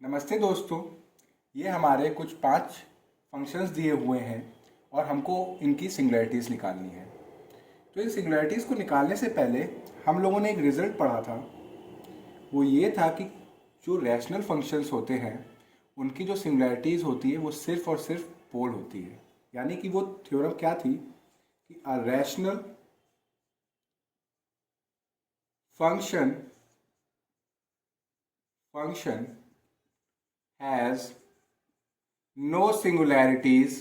नमस्ते दोस्तों। ये हमारे कुछ 5 फंक्शंस दिए हुए हैं और हमको इनकी सिंगुलैरिटीज़ निकालनी है। तो इन सिंगुलैरिटीज़ को निकालने से पहले हम लोगों ने एक रिज़ल्ट पढ़ा था। वो ये था कि जो रैशनल फंक्शंस होते हैं उनकी जो सिंगुलैरिटीज़ होती है वो सिर्फ़ और सिर्फ पोल होती है। यानी कि वो थ्योरम क्या थी कि a rational function has no singularities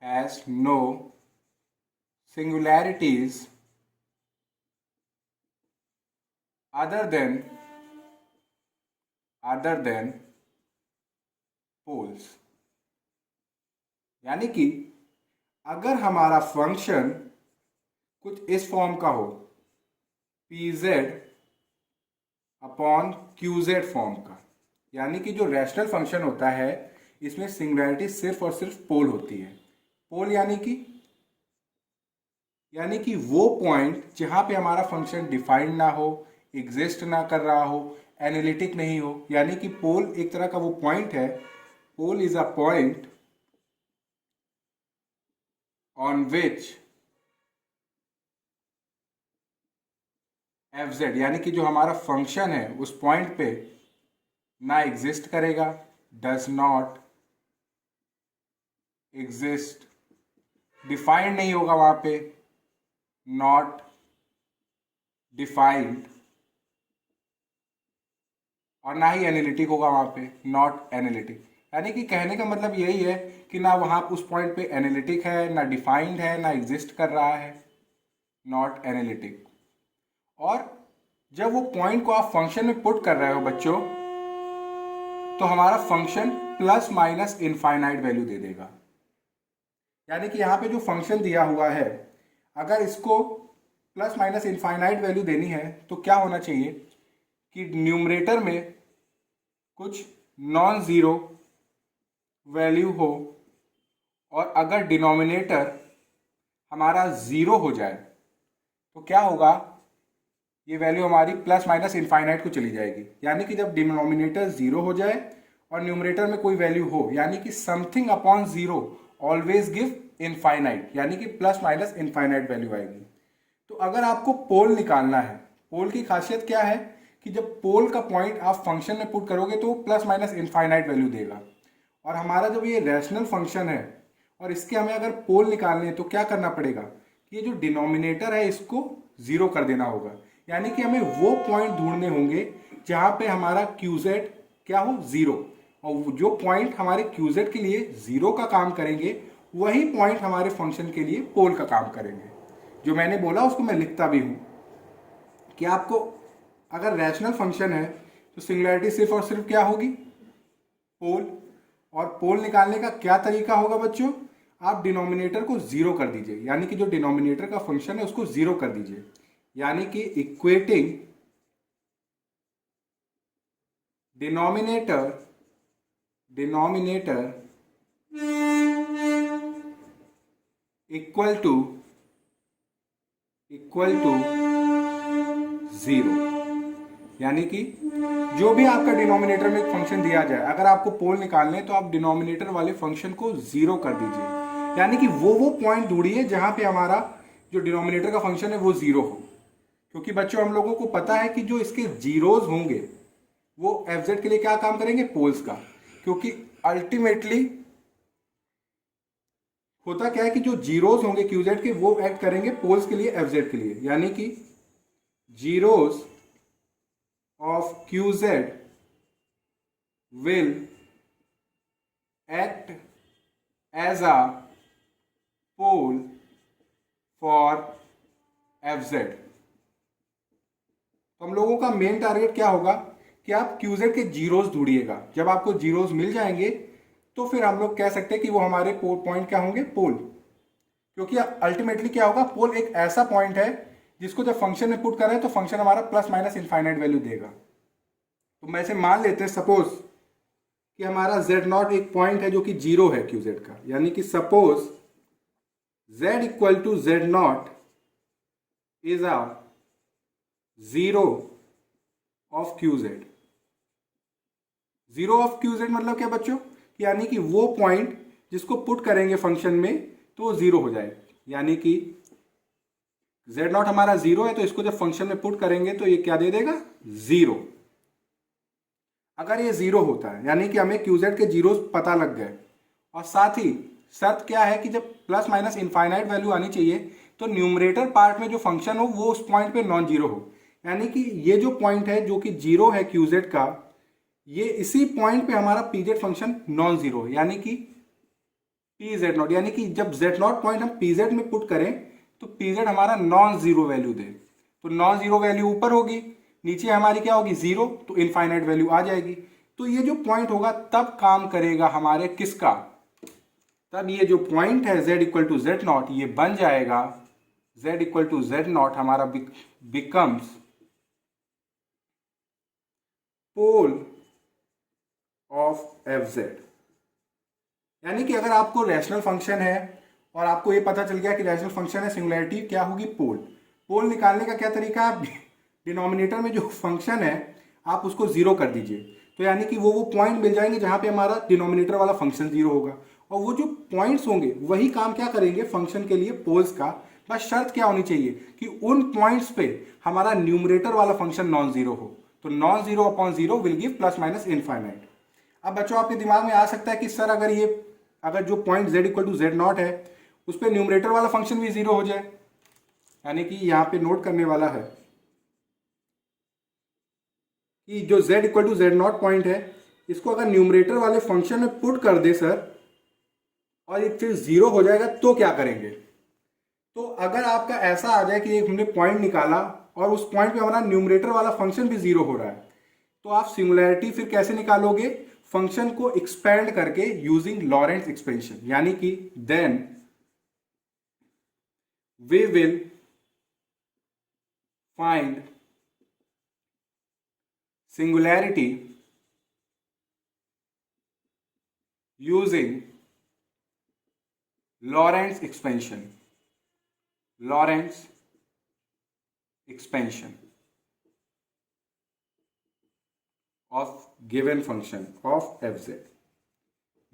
has no singularities other than poles। यानी कि अगर हमारा फंक्शन कुछ इस फॉर्म का हो, P Z upon Q Z form का, यानी कि जो रैशनल फंक्शन होता है इसमें सिंगुलैरिटी सिर्फ और सिर्फ पोल होती है। पोल यानी कि वो पॉइंट जहां पे हमारा फंक्शन डिफाइंड ना हो, एग्जिस्ट ना कर रहा हो, एनालिटिक नहीं हो। यानी कि पोल एक तरह का वो पॉइंट है। Pole is a point on which F Z, यानी कि जो हमारा फंक्शन है उस पॉइंट पे ना एग्जिस्ट करेगा, डज नॉट एग्जिस्ट, डिफाइंड नहीं होगा वहां पे, नॉट डिफाइंड, और ना ही एनालिटिक होगा वहां पे, नॉट एनालिटिक। यानी कि कहने का मतलब यही है कि ना वहां उस पॉइंट पे एनालिटिक है, ना डिफाइंड है, ना एग्जिस्ट कर रहा है, नॉट एनालिटिक। और जब वो पॉइंट को आप फंक्शन में पुट कर रहे हो बच्चों, तो हमारा function plus minus infinite value दे देगा। यानी कि यहाँ पे जो फंक्शन दिया हुआ है, अगर इसको प्लस माइनस इनफाइनाइट वैल्यू देनी है तो क्या होना चाहिए कि न्यूमरेटर में कुछ नॉन ज़ीरो वैल्यू हो और अगर डिनोमिनेटर हमारा ज़ीरो हो जाए तो क्या होगा, ये वैल्यू हमारी प्लस माइनस इनफाइनाइट को चली जाएगी। यानी कि जब डिनोमिनेटर ज़ीरो हो जाए और न्यूमरेटर में कोई वैल्यू हो, यानी कि something upon zero always give infinite, यानी कि प्लस माइनस इनफाइनाइट वैल्यू आएगी। तो अगर आपको पोल निकालना है, पोल की खासियत क्या है कि जब पोल का पॉइंट आप फंक्शन में पुट करोगे तो वो प्लस माइनस इनफाइनाइट वैल्यू देगा। और हमारा जब ये रैशनल फंक्शन है और इसके हमें अगर पोल निकालने हैं तो क्या करना पड़ेगा कि ये जो डिनोमिनेटर है इसको ज़ीरो कर देना होगा। यानी कि हमें वो पॉइंट ढूंढने होंगे जहां पे हमारा क्यूजेड क्या हो, ज़ीरो, और जो पॉइंट हमारे क्यूजेड के लिए ज़ीरो का काम करेंगे वही पॉइंट हमारे फंक्शन के लिए पोल का काम करेंगे। जो मैंने बोला उसको मैं लिखता भी हूं कि आपको अगर रैशनल फंक्शन है तो सिंगुलैरिटी सिर्फ और सिर्फ क्या होगी, पोल। और पोल निकालने का क्या तरीका होगा बच्चों, आप डिनोमिनेटर को ज़ीरो कर दीजिए, यानी कि जो डिनोमिनेटर का फंक्शन है उसको ज़ीरो कर दीजिए। यानी कि equating denominator equal to zero. यानी कि जो भी आपका डिनोमिनेटर में एक फंक्शन दिया जाए, अगर आपको पोल निकालने तो आप डिनोमिनेटर वाले फंक्शन को ज़ीरो कर दीजिए। यानी कि वो पॉइंट ढूंढिए जहां पे हमारा जो डिनोमिनेटर का फंक्शन है वो ज़ीरो हो। क्योंकि बच्चों हम लोगों को पता है कि जो इसके जीरोज होंगे वो एफ जेड के लिए क्या काम करेंगे, पोल्स का। क्योंकि अल्टीमेटली होता क्या है कि जो जीरोज होंगे क्यूजेड के वो एक्ट करेंगे पोल्स के लिए एफ जेड के लिए। यानी कि zeros of Q Z will act as a pole for fz। तो हम लोगों का मेन टारगेट क्या होगा कि आप qz के जीरोस ढूंढिएगा। जब आपको जीरोस मिल जाएंगे तो फिर हम लोग कह सकते हैं कि वो हमारे पॉइंट क्या होंगे, पोल। क्योंकि अल्टीमेटली क्या होगा, पोल एक ऐसा पॉइंट है जिसको जब फंक्शन में पुट करें तो फंक्शन हमारा प्लस माइनस इनफाइनाइट वैल्यू देगा। तो मैं इसे मान लेते हैं सपोज कि हमारा z नॉट एक पॉइंट है जो कि जीरो है qz का। यानी कि suppose z equal to z not is a zero of qz। Zero of Q Z मतलब क्या बच्चों, यानी कि वो पॉइंट जिसको पुट करेंगे फंक्शन में तो वो जीरो हो जाएगा, यानी कि जेड नॉट हमारा जीरो है तो इसको जब फंक्शन में पुट करेंगे तो ये क्या दे देगा, जीरो। अगर ये जीरो होता है यानी कि हमें क्यू जेड के जीरो पता लग गए, और साथ ही शर्त क्या है कि जब प्लस माइनस इनफाइनाइट वैल्यू आनी चाहिए तो न्यूमरेटर पार्ट में जो फंक्शन हो वो उस पॉइंट पे नॉन जीरो हो, यानी कि ये जो पॉइंट है जो कि जीरो है क्यू जेड का, ये इसी पॉइंट पे हमारा P Z function non zero है, यानी कि पी जेड नॉट, यानी कि जब जेड नॉट पॉइंट हम पी जेड में पुट करें तो पी जेड हमारा नॉन जीरो वैल्यू दे, तो नॉन जीरो वैल्यू ऊपर होगी, नीचे हमारी क्या होगी जीरो, तो इनफाइनाइट वैल्यू आ जाएगी। तो ये जो पॉइंट होगा तब काम करेगा हमारे किसका, तब ये जो पॉइंट है z equal to Z nought ये बन जाएगा z equal to Z not हमारा becomes pole of F Z. यानी कि अगर आपको रैशनल फंक्शन है और आपको ये पता चल गया कि रैशनल फंक्शन है, सिंगुलैरिटी क्या होगी, पोल। पोल निकालने का क्या तरीका है, आप डिनोमिनेटर में जो फंक्शन है आप उसको जीरो कर दीजिए, तो यानी कि वो पॉइंट मिल जाएंगे जहां पे हमारा डिनोमिनेटर वाला फंक्शन जीरो होगा, और वो जो पॉइंट्स होंगे वही काम क्या करेंगे फंक्शन के लिए पोल्स का। बस शर्त क्या होनी चाहिए कि उन पॉइंट्स पे हमारा न्यूमरेटर वाला फंक्शन नॉन जीरो हो, तो non zero upon zero will give plus minus infinite. अब बच्चों आपके दिमाग में आ सकता है कि सर अगर जो point z equal to Z not है उस पर न्यूमरेटर वाला फंक्शन भी जीरो हो जाए, यानी कि यहां पे नोट करने वाला है कि जो z equal to Z not point है इसको अगर न्यूमरेटर वाले फंक्शन में पुट कर दे सर और ये फिर जीरो हो जाएगा तो क्या करेंगे। तो अगर आपका ऐसा आ जाए कि एक हमने पॉइंट निकाला और उस पॉइंट पे हमारा न्यूमरेटर वाला फंक्शन भी जीरो हो रहा है, तो आप सिंगुलैरिटी फिर कैसे निकालोगे, फंक्शन को एक्सपेंड करके यूजिंग लॉरेंट्ज एक्सपेंशन, यानी कि then we will find singularity using Laurent expansion, Laurent expansion of given function of F Z.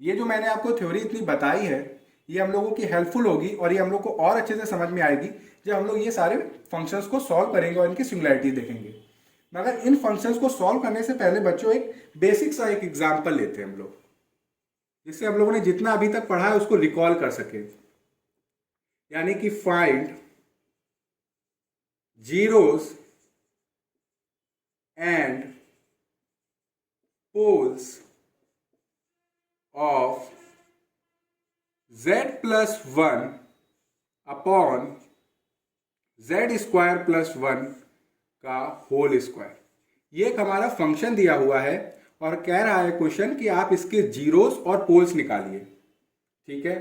ये जो मैंने आपको थ्योरी इतनी बताई है ये हम लोगों की हेल्पफुल होगी और ये हम लोग को और अच्छे से समझ में आएगी जब हम लोग ये सारे फंक्शंस को सॉल्व करेंगे और इनकी सिंगुलैरिटी देखेंगे। मगर इन फंक्शंस को सॉल्व करने से पहले बच्चों एक बेसिक सा एक एग्जाम्पल लेते हैं हम लोग, जिससे हम लोगों ने जितना अभी तक पढ़ा है उसको रिकॉल कर सके। यानी कि find zeros and poles of z plus one upon z square plus one का होल स्क्वायर। ये एक हमारा फंक्शन दिया हुआ है और कह रहा है क्वेश्चन कि आप इसके जीरोस और पोल्स निकालिए। ठीक है,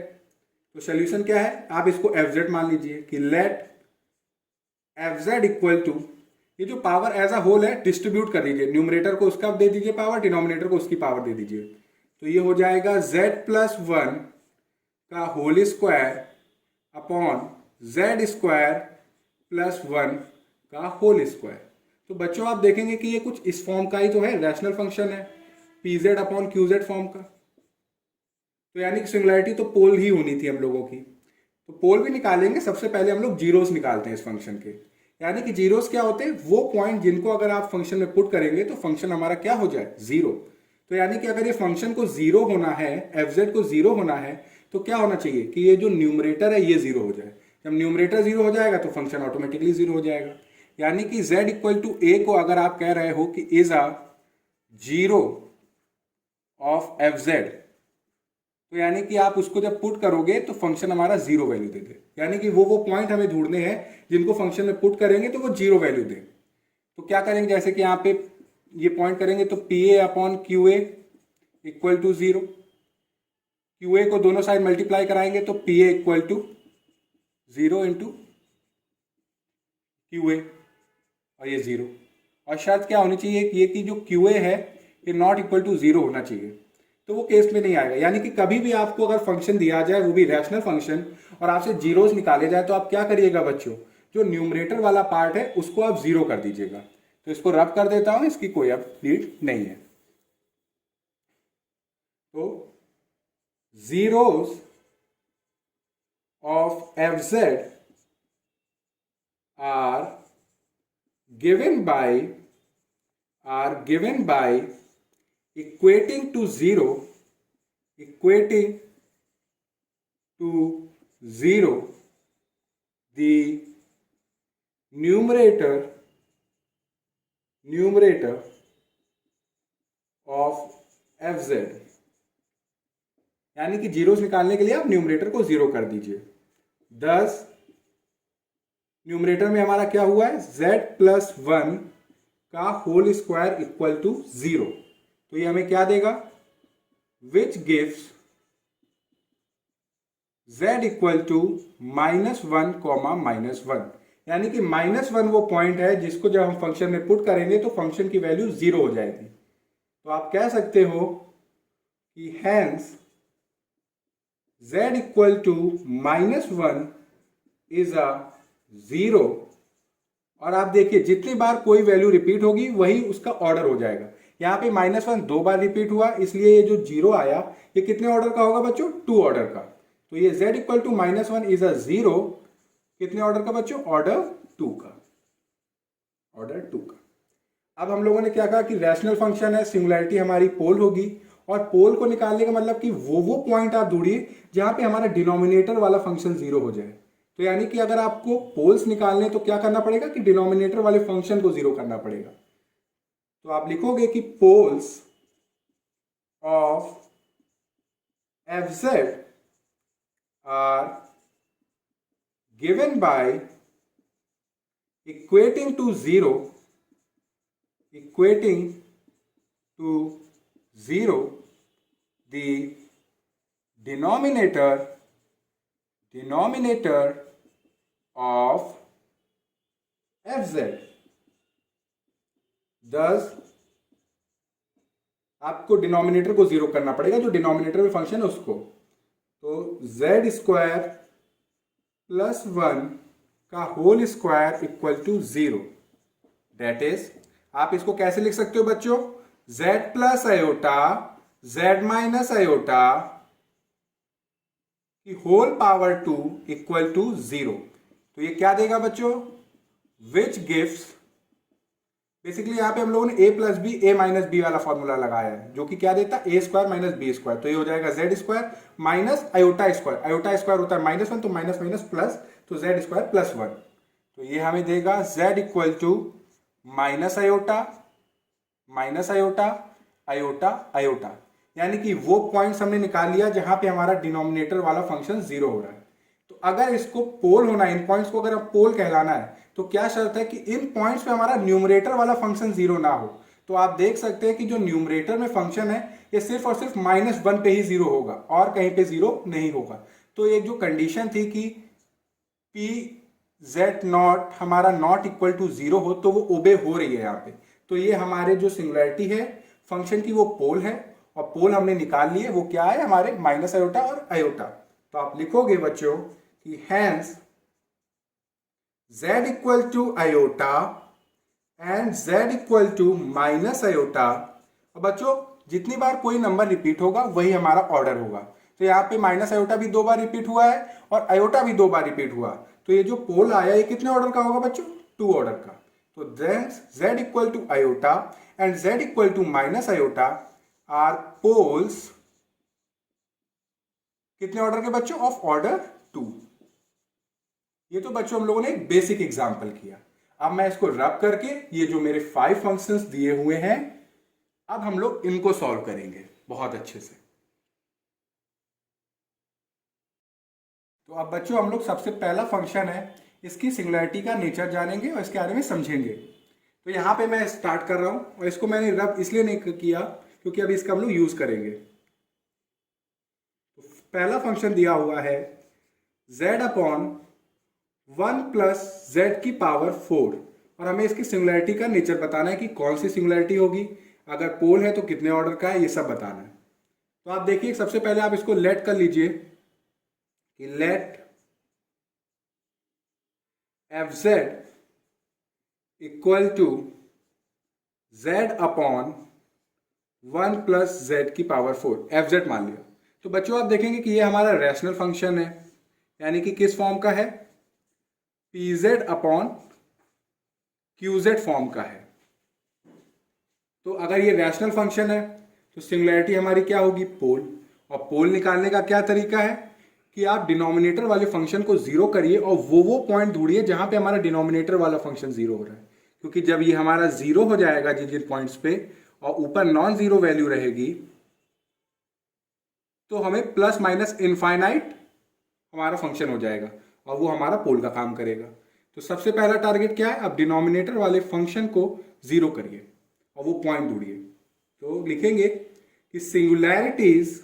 तो सोल्यूशन क्या है, आप इसको fz मान लीजिए कि लेट fz इक्वल टू, ये जो पावर एज अ होल है डिस्ट्रीब्यूट कर दीजिए, न्यूमरेटर को उसका दे दीजिए पावर, डिनोमिनेटर को उसकी पावर दे दीजिए, तो ये हो जाएगा z प्लस वन का whole square upon z square plus one का होल स्क्वायर। तो बच्चों आप देखेंगे कि ये कुछ इस फॉर्म का ही तो है, रैशनल फंक्शन है, P Z upon Q Z form का। तो यानी कि सिंगुलैरिटी तो पोल ही होनी थी हम लोगों की, तो पोल भी निकालेंगे। सबसे पहले हम लोग जीरोस निकालते हैं इस फंक्शन के, यानी कि जीरोस क्या होते हैं, वो पॉइंट जिनको अगर आप फंक्शन में पुट करेंगे तो फंक्शन हमारा क्या हो जाए, जीरो। तो यानी कि अगर ये फंक्शन को जीरो होना है, एफ जेड को जीरो होना है, तो क्या होना चाहिए कि ये जो न्यूमरेटर है ये जीरो हो जाए। जब न्यूमरेटर जीरो हो जाएगा तो फंक्शन ऑटोमेटिकली जीरो हो जाएगा। यानी कि z इक्वल टू ए को अगर आप कह रहे हो कि is a zero of F Z, तो यानी कि आप उसको जब पुट करोगे तो फंक्शन हमारा जीरो वैल्यू दे दे, यानी कि वो पॉइंट हमें ढूंढने हैं जिनको फंक्शन में पुट करेंगे तो वो जीरो वैल्यू दे। तो क्या करेंगे, जैसे कि यहाँ पे ये पॉइंट करेंगे तो P A upon Q A equal to zero, Q A को दोनों साइड मल्टीप्लाई कराएंगे तो P A equal to zero into Q A, और ये जीरो। और शर्त क्या होनी चाहिए कि ये कि जो क्यू ए है ये नॉट इक्वल टू जीरो होना चाहिए, तो वो केस में नहीं आएगा। यानी कि कभी भी आपको अगर फंक्शन दिया जाए वो भी रैशनल फंक्शन और आपसे जीरोस निकाले जाए तो आप क्या करिएगा बच्चों, जो न्यूमरेटर वाला पार्ट है उसको आप जीरो कर दीजिएगा। तो इसको रब कर देता हूं, इसकी कोई अब नीड नहीं है। zeros of fz are given by equating to zero the numerator of fz, यानी कि जीरोस निकालने के लिए आप न्यूमरेटर को जीरो कर दीजिए। 10 न्यूमरेटर में हमारा क्या हुआ है, z+1 का होल स्क्वायर इक्वल टू 0, तो ये हमें क्या देगा, which gives z equal to -1, -1, यानी कि -1 वो पॉइंट है जिसको जब हम फंक्शन में पुट करेंगे तो फंक्शन की वैल्यू 0 हो जाएगी। तो आप कह सकते हो कि hence z equal to -1 is a 0, और आप देखिए जितनी बार कोई वैल्यू रिपीट होगी वही उसका ऑर्डर हो जाएगा। यहाँ पे -1 दो बार रिपीट हुआ, इसलिए ये जो 0 आया ये कितने ऑर्डर का होगा बच्चों, 2 ऑर्डर का। तो ये z equal to -1 is a 0 कितने ऑर्डर का बच्चों, ऑर्डर 2 का। अब हम लोगों ने क्या कहा कि रैशनल फंक्शन है, सिंगुलैरिटी हमारी पोल होगी, और पोल को निकालने का मतलब कि वो पॉइंट आप ढूंढिए जहां पे हमारा डिनोमिनेटर वाला फंक्शन 0 हो जाए। तो यानी कि अगर आपको पोल्स निकालने तो क्या करना पड़ेगा कि डिनोमिनेटर वाले फंक्शन को 0 करना पड़ेगा। तो आप लिखोगे कि poles of fz are given by equating to zero the denominator of fz। thus आपको डिनोमिनेटर को 0 करना पड़ेगा, जो डिनोमिनेटर में फंक्शन है उसको। तो z²+1 का whole square equal to 0, that is, आप इसको कैसे लिख सकते हो बच्चों, z plus iota z minus iota की होल पावर 2 इक्वल टू 0। तो ये क्या देगा बच्चों, विच गिव्स, बेसिकली यहाँ पे हम लोगों ने a plus B a minus B वाला फॉर्मूला लगाया है, जो कि क्या देता है, a square minus B square. तो ये हो जाएगा z square minus iota square, iota square होता है -1, तो माइनस माइनस प्लस, तो z स्क्वायर प्लस 1। तो ये हमें देगा z equal to minus iota iota, यानी कि वो पॉइंट्स हमने निकाल लिया जहां पे हमारा डिनोमिनेटर वाला फंक्शन 0 हो रहा है। तो अगर इसको पोल होना है, इन पॉइंट्स को अगर पोल कहलाना है, तो क्या शर्त है कि इन पॉइंट्स पे हमारा न्यूमरेटर वाला फंक्शन 0 ना हो। तो आप देख सकते हैं कि जो न्यूमरेटर में फंक्शन है ये सिर्फ और सिर्फ -1 पे ही 0 होगा, और कहीं पे 0 नहीं होगा। तो ये जो कंडीशन थी कि pz0 हमारा नॉट इक्वल टू 0 हो, तो वो ओबे हो रही है यहाँ पे। तो ये हमारे जो सिंगुलैरिटी है फंक्शन की वो पोल है, और पोल हमने निकाल लिए, वो क्या है हमारे माइनस आयोटा और आयोटा। तो आप लिखोगे बच्चों कि hence z equal to iota and z equal to minus iota. अब बच्चों जितनी बार कोई नंबर रिपीट होगा वही हमारा ऑर्डर होगा। तो यहाँ पे माइनस आयोटा भी 2 बार रिपीट हुआ है और आयोटा भी 2 बार रिपीट हुआ, तो ये जो पोल आया ये कितने ऑर्डर का होगा बच्चों, 2 ऑर्डर का। तो then z equal to iota and z equal to minus iota are poles कितने ऑर्डर के बच्चों, ऑफ ऑर्डर 2। ये तो बच्चों हम लोगों ने एक बेसिक एग्जांपल किया। अब मैं इसको रब करके ये जो मेरे 5 फंक्शंस दिए हुए हैं, अब हम लोग इनको सॉल्व करेंगे बहुत अच्छे से। तो अब बच्चों हम लोग सबसे पहला फंक्शन है, इसकी सिंगुलैरिटी का नेचर जानेंगे और इसके बारे में समझेंगे। तो यहाँ पे मैं स्टार्ट कर रहा हूं, और इसको मैंने रब इसलिए नहीं किया क्योंकि अभी इसका हम लोग यूज करेंगे। तो पहला फंक्शन दिया हुआ है z अपॉन 1 प्लस z की पावर 4, और हमें इसकी सिंगुलैरिटी का नेचर बताना है कि कौन सी सिंगुलैरिटी होगी, अगर पोल है तो कितने ऑर्डर का है, ये सब बताना है। तो आप देखिए सबसे पहले आप इसको लेट कर लीजिए कि let fz equal to z upon 1 plus z की पावर 4, fz मान लिया। तो बच्चों आप देखेंगे कि ये हमारा रैशनल फंक्शन है, यानी कि किस फॉर्म का है, pz अपॉन qz फॉर्म का है। तो अगर ये रैशनल फंक्शन है तो सिंगुलैरिटी हमारी क्या होगी, पोल। और पोल निकालने का क्या तरीका है कि आप डिनोमिनेटर वाले फंक्शन को जीरो करिए और वो पॉइंट ढूंढिए जहां पे हमारा डिनोमिनेटर वाला फंक्शन जीरो हो रहा है, क्योंकि जब ये हमारा जीरो हो जाएगा जिन जिन पॉइंट्स पे और ऊपर नॉन जीरो वैल्यू रहेगी तो हमें प्लस माइनस इनफाइनाइट हमारा फंक्शन हो जाएगा और वो हमारा पोल का काम करेगा। तो सबसे पहला टारगेट क्या है, अब डिनोमिनेटर वाले फंक्शन को जीरो करिए और वो पॉइंट ढूंढिए। तो लिखेंगे कि सिंगुलैरिटीज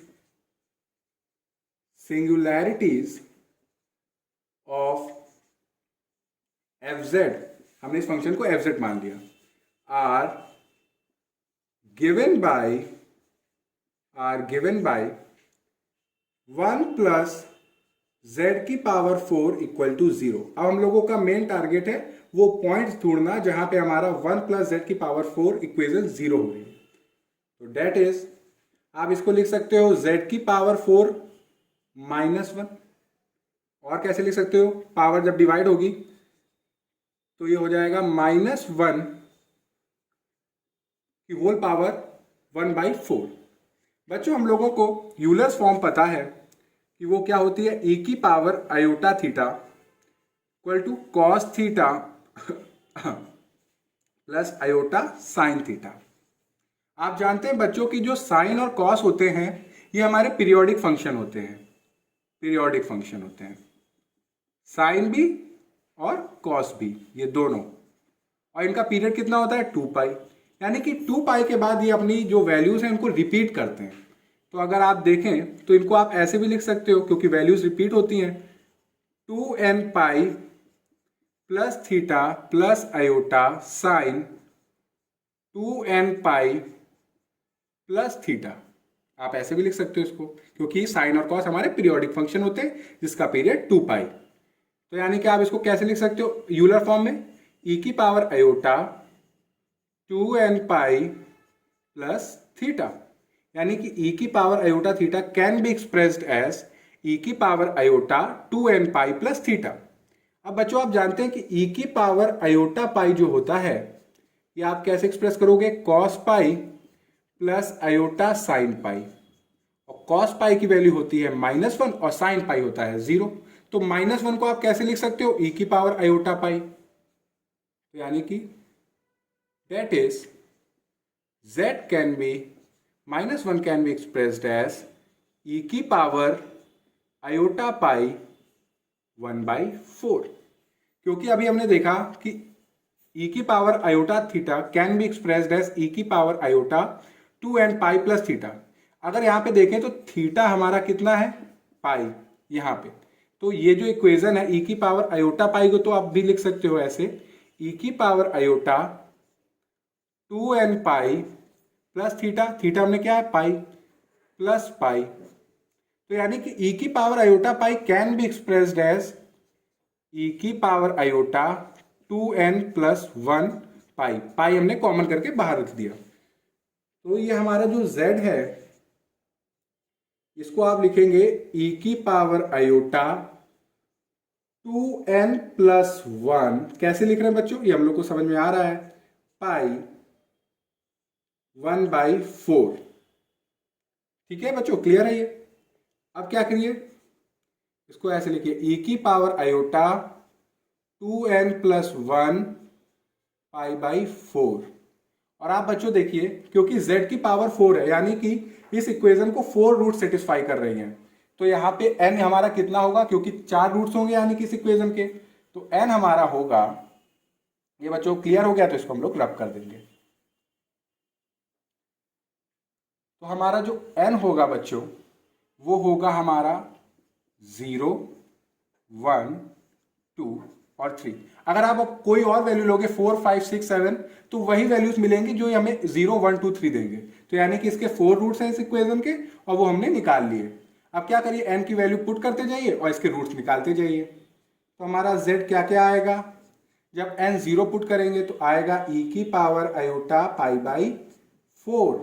ऑफ fz, हमने इस फंक्शन को fz मान लिया, are given by 1 plus z की पावर 4 इक्वल टू 0। अब हम लोगों का मेन टारगेट है वो पॉइंट ढूंढना जहां पे हमारा 1 प्लस z की पावर 4 इक्वेशन 0 हो गई। तो डेट इज, आप इसको लिख सकते हो z की पावर 4 माइनस 1, और कैसे लिख सकते हो, पावर जब डिवाइड होगी तो ये हो जाएगा -1 की होल पावर 1/4। बच्चों हम लोगों को यूलर्स फॉर्म पता है कि वो क्या होती है, e की power iota theta equal to cos theta plus iota sine theta. आप जानते हैं बच्चों की जो साइन और कॉस होते हैं ये हमारे पीरियोडिक फंक्शन होते हैं, साइन भी और कॉस भी, ये दोनों, और इनका पीरियड कितना होता है 2 पाई, यानी कि 2 पाई के बाद ये अपनी जो वैल्यूज हैं उनको रिपीट करते हैं। तो अगर आप देखें तो इनको आप ऐसे भी लिख सकते हो क्योंकि वैल्यूज रिपीट होती हैं, 2n pi plus theta plus iota sign 2n pi plus theta, आप ऐसे भी लिख सकते हो इसको, क्योंकि साइन और कॉस हमारे पीरियोडिक फंक्शन होते हैं जिसका पीरियड 2 पाई। तो यानी कि आप इसको कैसे लिख सकते हो यूलर फॉर्म में, e की power iota 2n pi plus theta, यानी कि e की power iota theta can be expressed as e की power iota 2n pi plus theta. अब बच्चों आप जानते हैं कि e की पावर आयोटा पाई जो होता है ये आप कैसे एक्सप्रेस करोगे, cos pi plus iota sine pi, और कॉस पाई की वैल्यू होती है -1 और साइन पाई होता है 0। तो -1 को आप कैसे लिख सकते हो, e की पावर आयोटा पाई, तो यानी कि that is z can be -1 can be expressed as e की पावर आयोटा पाई 1/4, क्योंकि अभी हमने देखा कि e की power iota theta can be expressed as e की power iota 2n pi plus theta. अगर यहाँ पे देखें तो थीटा हमारा कितना है, पाई यहाँ पे, तो ये जो इक्वेशन है e की पावर आयोटा पाई को तो आप भी लिख सकते हो ऐसे, e की power iota 2n pi plus theta, theta हमने क्या है पाई प्लस पाई, तो यानी कि e की power iota pi can be expressed as e की power iota 2n plus 1 pi, pi हमने कॉमन करके बाहर रख दिया। तो ये हमारा जो z है इसको आप लिखेंगे e की पावर आयोटा 2n प्लस 1, कैसे लिख रहे हैं बच्चों, ये हम लोग को समझ में आ रहा है, पाई 1/4। ठीक है बच्चों, क्लियर है ये। अब क्या करिए, इसको ऐसे लिखिए e की पावर आयोटा 2n प्लस 1 पाई/4। और आप बच्चों देखिए क्योंकि z की पावर 4 है, यानी कि इस इक्वेशन को 4 रूट सेटिस्फाई कर रही हैं, तो यहाँ पे n हमारा कितना होगा, क्योंकि 4 रूट्स होंगे यानी कि इस इक्वेशन के, तो n हमारा होगा, ये बच्चों क्लियर हो गया, तो इसको हम लोग रब कर देंगे। तो हमारा जो n होगा बच्चों वो होगा हमारा 0, 1, 2 और 3। अगर आप कोई और वैल्यू लोगे 4, 5, 6, 7 तो वही वैल्यूज मिलेंगी जो हमें 0, 1, 2, 3 देंगे। तो यानी कि इसके 4 रूट्स हैं इस इक्वेशन के और वो हमने निकाल लिए। अब क्या करिए, n की वैल्यू पुट करते जाइए और इसके रूट्स निकालते जाइए। तो हमारा z क्या क्या आएगा, जब n 0 पुट करेंगे तो आएगा e की पावर आयोटा पाई/4,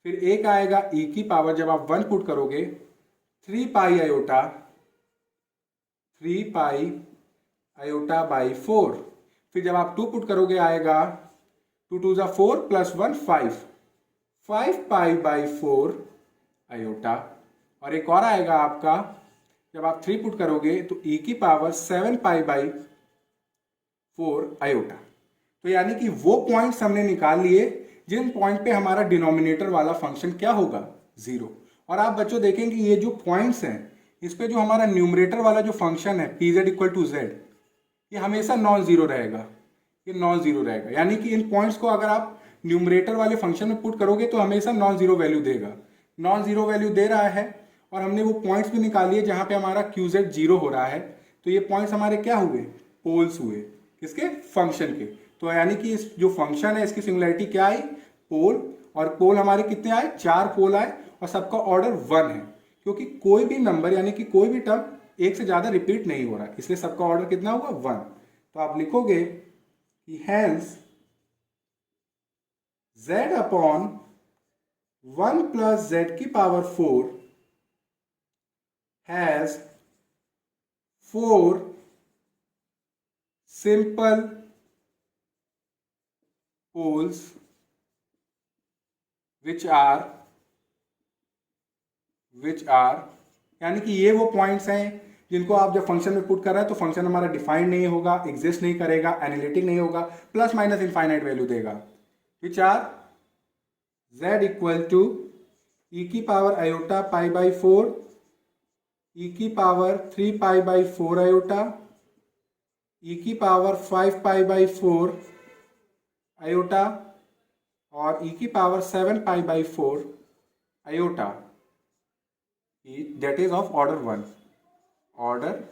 फिर एक आएगा e की पावर, जब आप 1 पुट करोगे 3 पाई आयोटा 3 पाई आयोटा बाई 4। फिर जब आप 2 पुट करोगे आएगा 2 टू ज़ा 4 प्लस 1 5 पाई बाई 4 आयोटा। और एक और आएगा आपका, जब आप 3 पुट करोगे तो e की पावर 7 पाई बाई 4 आयोटा। तो यानी कि वो पॉइंट्स हमने निकाल लिए जिन पॉइंट पे हमारा डिनोमिनेटर वाला फंक्शन क्या होगा, 0। और आप बच्चों देखेंगे ये जो पॉइंट्स हैं इस पे जो हमारा न्यूमरेटर वाला जो फंक्शन है P Z equal to Z, ये हमेशा नॉन जीरो रहेगा, ये नॉन जीरो रहेगा। यानी कि इन पॉइंट्स को अगर आप न्यूमरेटर वाले फंक्शन में पुट करोगे तो हमेशा नॉन जीरो वैल्यू देगा। नॉन जीरो वैल्यू दे रहा है और हमने वो पॉइंट्स भी निकाल लिए जहां पे हमारा क्यू जेड जीरो हो रहा है। तो ये पॉइंट्स हमारे क्या हुए, पोल्स हुए, किसके, फंक्शन के। तो यानी कि इस जो फंक्शन है इसकी सिंगुलैरिटी क्या आई, पोल। और पोल हमारे कितने आए, 4 पोल आए और सबका ऑर्डर 1 है, क्योंकि कोई भी नंबर यानी कि कोई भी टर्म एक से ज्यादा रिपीट नहीं हो रहा, इसलिए सबका ऑर्डर कितना होगा, 1। तो आप लिखोगे कि hence z upon 1 plus z की power 4 has 4 simple poles which are यानी कि ये वो पॉइंट्स हैं जिनको आप जब फंक्शन में पुट कर रहे हैं तो फंक्शन हमारा डिफाइंड नहीं होगा, एग्जिस्ट नहीं करेगा, एनालिटिक नहीं होगा, प्लस माइनस इनफाइनाइट वैल्यू देगा। Which are z equal to e की power iota pi by 4, e की power 3 pi by 4 iota, e की पावर 5 पाई बाई 4 आयोटा और e की power 7 pi by 4 iota, that is of order 1। Order,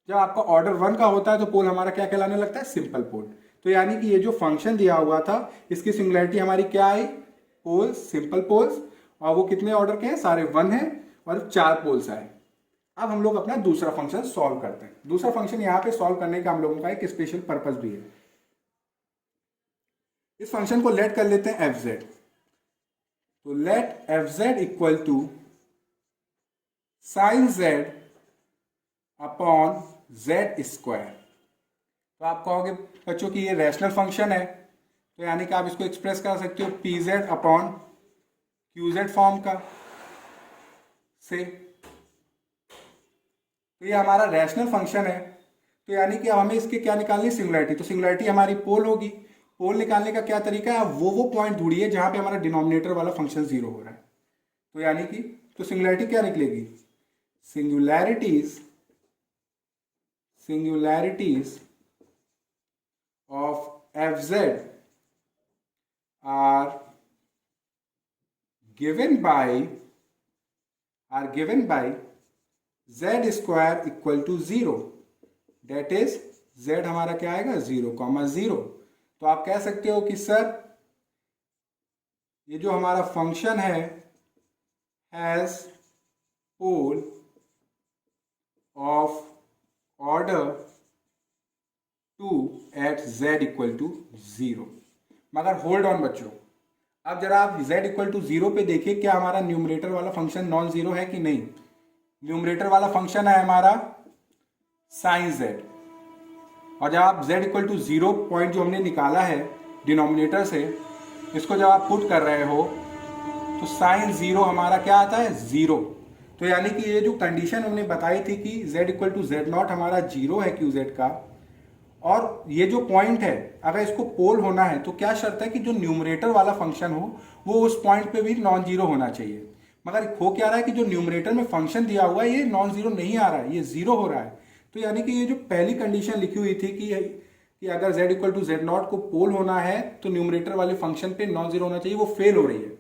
जब आपका order 1 का होता है तो पोल हमारा क्या कहलाने लगता है, सिंपल पोल। तो यानी कि ये जो फंक्शन दिया हुआ था इसकी सिंगुलैरिटी हमारी क्या आई, पोल्स, सिंपल पोल्स। और वो कितने ऑर्डर के हैं, सारे 1 हैं और 4 पोल्स आए। अब हम लोग अपना दूसरा फंक्शन सॉल्व करते हैं। दूसरा फंक्शन यहाँ पे सॉल्व करने का हम लोगों का एक स्पेशल पर्पस भी है। इस फंक्शन को लेट कर लेते हैं एफ जेड। तो let F Z equal to sine Z upon Z square. तो आप कहोगे बच्चों की ये रैशनल फंक्शन है, तो यानी कि आप इसको एक्सप्रेस कर सकते हो P Z upon Q Z form का से। तो ये हमारा रैशनल फंक्शन है, तो यानी कि अब हमें इसके क्या निकालनी, सिंगुलैरिटी। तो सिंगुलैरिटी हमारी पोल होगी। पोल निकालने का क्या तरीका है, आप वो पॉइंट ढूंढिए जहां पे हमारा डिनोमिनेटर वाला फंक्शन 0 हो रहा है। तो यानी कि तो सिंगुलैरिटी क्या निकलेगी, singularities of fz are given by z square equal to 0, that is z हमारा क्या आएगा, 0,0। तो आप कह सकते हो कि सर ये जो हमारा फंक्शन है has pole of order 2 at z equal to 0। मगर होल्ड ऑन बच्चों, अब जरा आप z इक्वल टू 0 पे देखिए क्या हमारा न्यूमरेटर वाला फंक्शन नॉन जीरो है कि नहीं। न्यूमरेटर वाला फंक्शन है हमारा साइन z, और जब आप z इक्वल टू 0 पॉइंट जो हमने निकाला है डिनोमिनेटर से, इसको जब आप पुट कर रहे हो तो साइन 0 हमारा क्या आता है, 0। तो यानी कि ये जो कंडीशन हमने बताई थी कि z equal to Z not हमारा 0 है क्यू जेड का, और ये जो पॉइंट है अगर इसको पोल होना है तो क्या शर्त है कि जो न्यूमरेटर वाला फंक्शन हो वो उस पॉइंट पे भी नॉन जीरो होना चाहिए। मगर हो क्या रहा है कि जो न्यूमरेटर में फंक्शन दिया हुआ है ये नॉन जीरो नहीं आ रहा है, ये 0 हो रहा है। तो यानी कि ये जो पहली कंडीशन लिखी हुई थी कि अगर z equal to Z not को पोल होना है तो न्यूमरेटर वाले फंक्शन पे नॉन जीरो होना चाहिए, वो फेल हो रही है।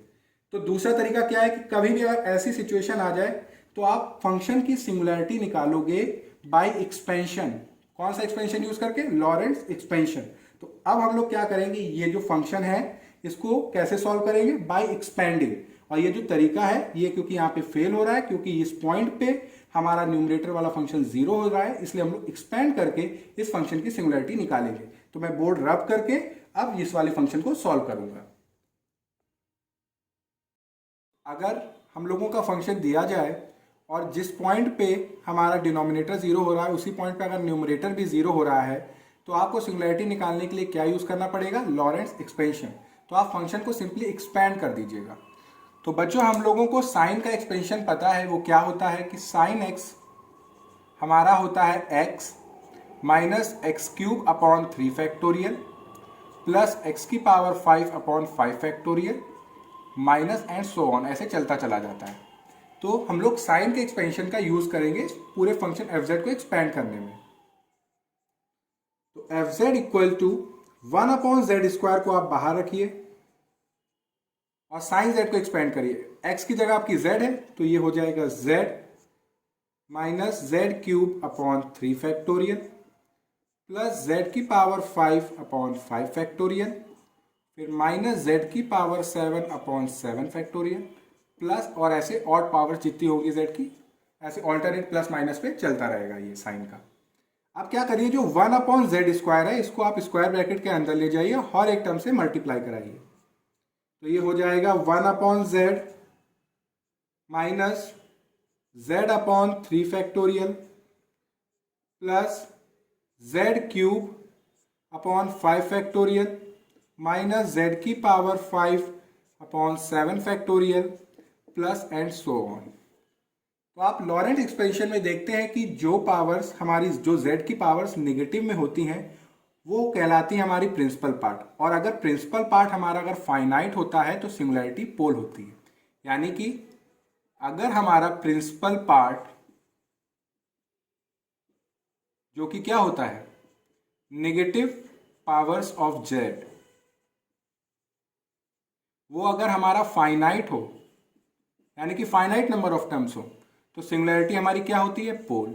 तो दूसरा तरीका क्या है कि कभी भी अगर ऐसी सिचुएशन आ जाए तो आप फंक्शन की सिंगुलैरिटी निकालोगे बाय एक्सपेंशन। कौन सा एक्सपेंशन यूज करके, लॉरेंट्ज एक्सपेंशन। तो अब हम लोग क्या करेंगे, ये जो फंक्शन है इसको कैसे सॉल्व करेंगे, बाय एक्सपेंडिंग। और ये जो तरीका है ये क्योंकि यहाँ पे फेल हो रहा है, क्योंकि इस पॉइंट पे हमारा न्यूमरेटर वाला फंक्शन 0 हो रहा है, इसलिए हम लोग एक्सपेंड करके इस फंक्शन की सिंगुलैरिटी निकालेंगे। तो मैं बोर्ड रब करके अब इस वाले फंक्शन को सॉल्व करूंगा। अगर हम लोगों का फंक्शन दिया जाए और जिस पॉइंट पे हमारा डिनोमिनेटर जीरो हो रहा है उसी पॉइंट पे अगर न्यूमरेटर भी जीरो हो रहा है तो आपको सिंगुलैरिटी निकालने के लिए क्या यूज करना पड़ेगा, लॉरेंट्ज एक्सपेंशन। तो आप फंक्शन को सिंपली एक्सपैंड कर दीजिएगा। तो बच्चों हम लोगों को साइन का एक्सपेंशन पता है, वो क्या होता है कि साइन एक्स हमारा होता है X minus X cube upon 3 factorial plus X की power 5 upon 5 factorial minus and so on, ऐसे चलता चला जाता है। तो हम लोग साइन के एक्सपेंशन का यूज करेंगे पूरे फंक्शन एफ जेड को एक्सपैंड करने में। तो F Z equal to 1 upon Z square को आप बाहर रखिए और साइन जेड को एक्सपेंड करिए। एक्स की जगह आपकी जेड है तो ये हो जाएगा Z minus Z cube upon 3 factorial plus Z की पावर 5 अपॉन 5 फैक्टोरियल, फिर माइनस जेड की पावर 7 अपॉन 7 फैक्टोरियल प्लस, और ऐसे ऑड पावर जितनी होगी जेड की ऐसे ऑल्टरनेट प्लस माइनस पे चलता रहेगा ये साइन का। अब क्या करिए, जो 1 अपॉन जेड स्क्वायर है इसको आप स्क्वायर ब्रैकेट के अंदर ले जाइए, हर एक टर्म से मल्टीप्लाई कराइए। तो ये हो जाएगा 1 upon Z minus Z upon 3 factorial plus Z cube upon 5 factorial minus Z की power 5 upon 7 factorial plus and so on. तो आप लॉरेंट एक्सपेंशन में देखते हैं कि जो पावर्स हमारी, जो जेड की पावर्स नेगेटिव में होती हैं वो कहलाती है हमारी प्रिंसिपल पार्ट, और अगर प्रिंसिपल पार्ट हमारा अगर फाइनाइट होता है तो सिंगुलैरिटी पोल होती है। यानी कि अगर हमारा प्रिंसिपल पार्ट जो कि क्या होता है, नेगेटिव पावर्स ऑफ जेड, वो अगर हमारा फाइनाइट हो यानी कि फाइनाइट नंबर ऑफ टर्म्स हो तो सिंगुलैरिटी हमारी क्या होती है, पोल।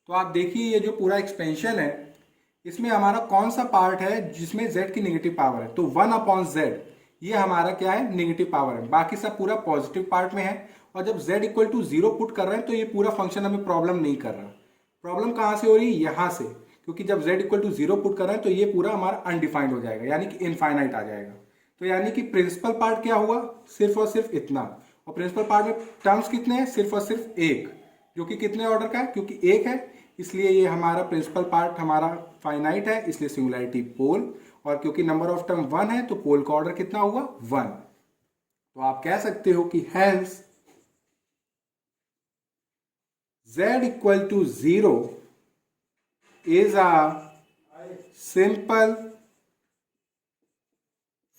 तो आप देखिए ये जो पूरा एक्सपेंशन है इसमें हमारा कौन सा पार्ट है जिसमें z की नेगेटिव पावर है, तो 1 अपॉन जेड ये हमारा क्या है, नेगेटिव पावर है, बाकी सब पूरा पॉजिटिव पार्ट में है। और जब z इक्वल टू 0 पुट कर रहे हैं तो ये पूरा फंक्शन हमें प्रॉब्लम नहीं कर रहा। प्रॉब्लम कहाँ से हो रही है, यहाँ से, क्योंकि जब z इक्वल टू 0 पुट कर रहे हैं तो ये पूरा हमारा अनडिफाइंड हो जाएगा यानी कि इनफाइनाइट आ जाएगा। तो यानी कि प्रिंसिपल पार्ट क्या हुआ, सिर्फ और सिर्फ इतना, और प्रिंसिपल पार्ट में टर्म्स कितने हैं, सिर्फ और सिर्फ एक, जो कि कितने ऑर्डर का है, क्योंकि एक है इसलिए ये हमारा प्रिंसिपल पार्ट हमारा फाइनाइट है, इसलिए सिंगुलैरिटी पोल, और क्योंकि नंबर ऑफ टर्म 1 है तो पोल का ऑर्डर कितना हुआ, 1। तो आप कह सकते हो कि hence z equal to 0 is a simple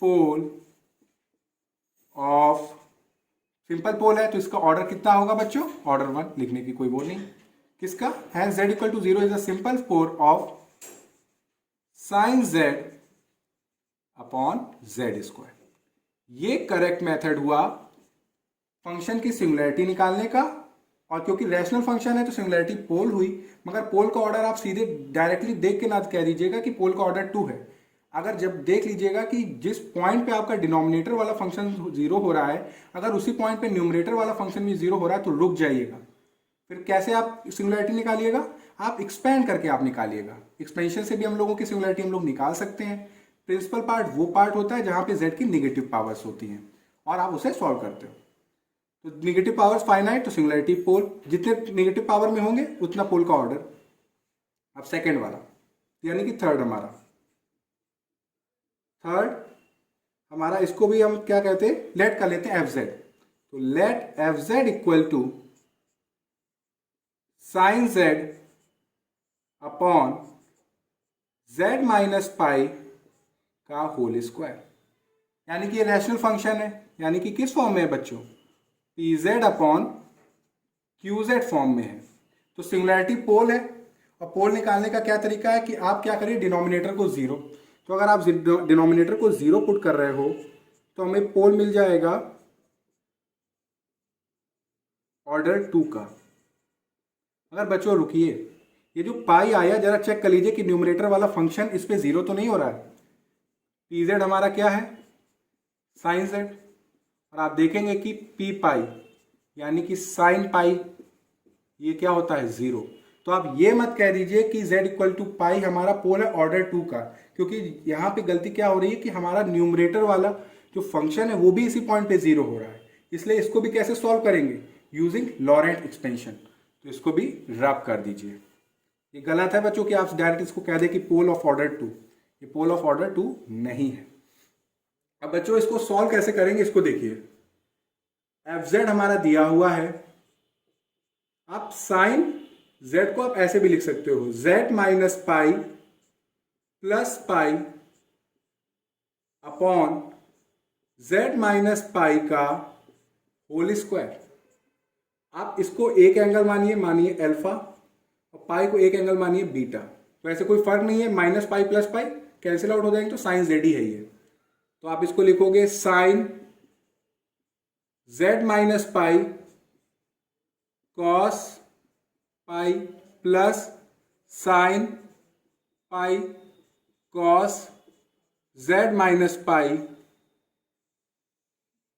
pole of, simple pole है तो इसका ऑर्डर कितना होगा बच्चों, ऑर्डर 1, लिखने की कोई वो नहीं। किसका, hence z equal to 0 is a simple pole of sine z upon Z square. ये करेक्ट मेथड हुआ फंक्शन की सिंगुलैरिटी निकालने का, और क्योंकि रैशनल फंक्शन है तो सिंगुलैरिटी पोल हुई, मगर पोल का ऑर्डर आप सीधे डायरेक्टली देख के ना कह दीजिएगा कि पोल का ऑर्डर 2 है। अगर जब देख लीजिएगा कि जिस पॉइंट पे आपका डिनोमिनेटर वाला फंक्शन 0 हो रहा है, अगर उसी पॉइंट पे न्यूमरेटर वाला फंक्शन भी 0 हो रहा है तो रुक जाइएगा। फिर कैसे आप सिंगुलैरिटी निकालिएगा, आप एक्सपेंड करके आप निकालिएगा। एक्सपेंशन से भी हम लोगों की सिंगुलैरिटी हम लोग निकाल सकते हैं। प्रिंसिपल पार्ट वो पार्ट होता है जहां पे z की नेगेटिव पावर्स होती हैं और आप उसे सॉल्व करते हो। तो नेगेटिव पावर्स फाइनाइट तो सिंगुलैरिटी पोल, जितने नेगेटिव पावर में होंगे उतना पोल का ऑर्डर। अब सेकेंड वाला यानी कि थर्ड हमारा इसको भी हम क्या कहते हैं, लेट कर लेते हैं एफ जेड। तो let F Z equal to sine Z upon Z minus pi का होल स्क्वायर, यानी कि ये रैशनल फंक्शन है, यानी कि किस फॉर्म में है बच्चों, P Z upon Q Z form में है। तो सिंगुलैरिटी पोल है, और पोल निकालने का क्या तरीका है कि आप क्या करिए, डिनोमिनेटर को 0, तो अगर आप डिनोमिनेटर को 0 पुट कर रहे हो तो हमें पोल मिल जाएगा ऑर्डर 2 का। अगर बच्चों रुकिए, ये जो पाई आया जरा चेक कर लीजिए कि न्यूमरेटर वाला फंक्शन इस पे 0 तो नहीं हो रहा है। पी जेड हमारा क्या है, साइन जेड, और आप देखेंगे कि पी पाई यानी कि साइन पाई ये क्या होता है, 0। तो आप ये मत कह दीजिए कि z इक्वल टू पाई हमारा पोल है ऑर्डर 2 का, क्योंकि यहाँ पे गलती क्या हो रही है कि हमारा न्यूमरेटर वाला जो फंक्शन है वो भी इसी पॉइंट पे 0 हो रहा है। इसलिए इसको भी कैसे सॉल्व करेंगे, यूजिंग लॉरेंट एक्सपेंशन। तो इसको भी रब कर दीजिए। ये गलत है बच्चों कि आप डायरेक्ट इसको कह दें कि पोल ऑफ ऑर्डर 2, ये पोल ऑफ ऑर्डर 2 नहीं है। अब बच्चों इसको सॉल्व कैसे करेंगे इसको देखिए। एफ जेड हमारा दिया हुआ है, आप साइन जेड को आप ऐसे भी लिख सकते हो, Z minus pi plus pi upon Z minus pi का होल स्क्वायर। आप इसको एक एंगल मानिए अल्फा, और पाई को एक एंगल मानिए बीटा। तो ऐसे कोई फर्क नहीं है, minus pi plus pi cancel out हो जाएंगे तो साइन जेड ही है ये। तो आप इसको लिखोगे sine Z minus pi cos pi plus sine pi cos Z minus pi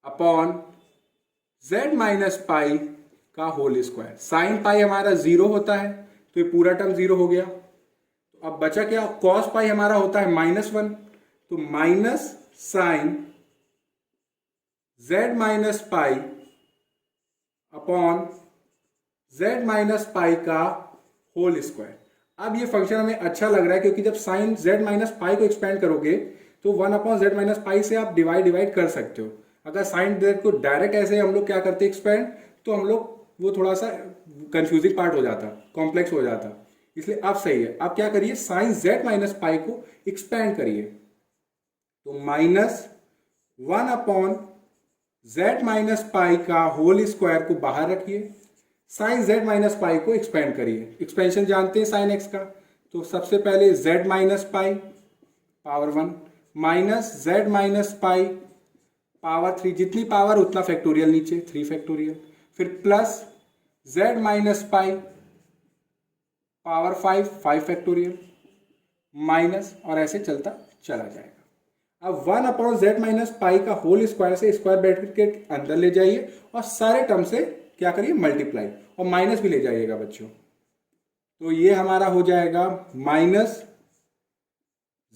upon Z minus pi का होल स्क्वायर। साइन पाई हमारा 0 होता है तो ये पूरा टर्म 0 हो गया। तो अब बचा क्या, कॉस पाई हमारा होता है -1, तो minus sine Z minus pi upon Z minus pi का होल स्क्वायर। अब ये फंक्शन हमें अच्छा लग रहा है क्योंकि जब साइन जेड माइनस पाई को एक्सपेंड करोगे तो 1 अपॉन जेड माइनस पाई से आप डिवाइड कर सकते हो। अगर साइन जेड को डायरेक्ट ऐसे हम लोग क्या करते एक्सपेंड, तो हम लोग वो थोड़ा सा कंफ्यूजिंग पार्ट हो जाता, कॉम्प्लेक्स हो जाता। इसलिए अब सही है, आप क्या करिए साइन जेड माइनस पाई को एक्सपेंड करिए। तो -1 अपॉन जेड माइनस पाई का होल स्क्वायर को बाहर रखिए, साइन जेड माइनस पाई को एक्सपेंड करिए। एक्सपेंशन जानते हैं साइन एक्स का, तो सबसे पहले जेड माइनस पाई पावर 1 माइनस जेड माइनस पाई पावर 3, जितनी पावर उतना फैक्टोरियल नीचे 3 फैक्टोरियल, फिर प्लस जेड माइनस पाई पावर 5 फैक्टोरियल माइनस, और ऐसे चलता चला जाएगा। अब 1 अपॉन जेड माइनस पाई का होल स्क्वायर से स्क्वायर ब्रैकेट के अंदर ले जाइए और सारे टर्म से क्या करिए मल्टीप्लाई, और माइनस भी ले जाइएगा बच्चों। तो ये हमारा हो जाएगा minus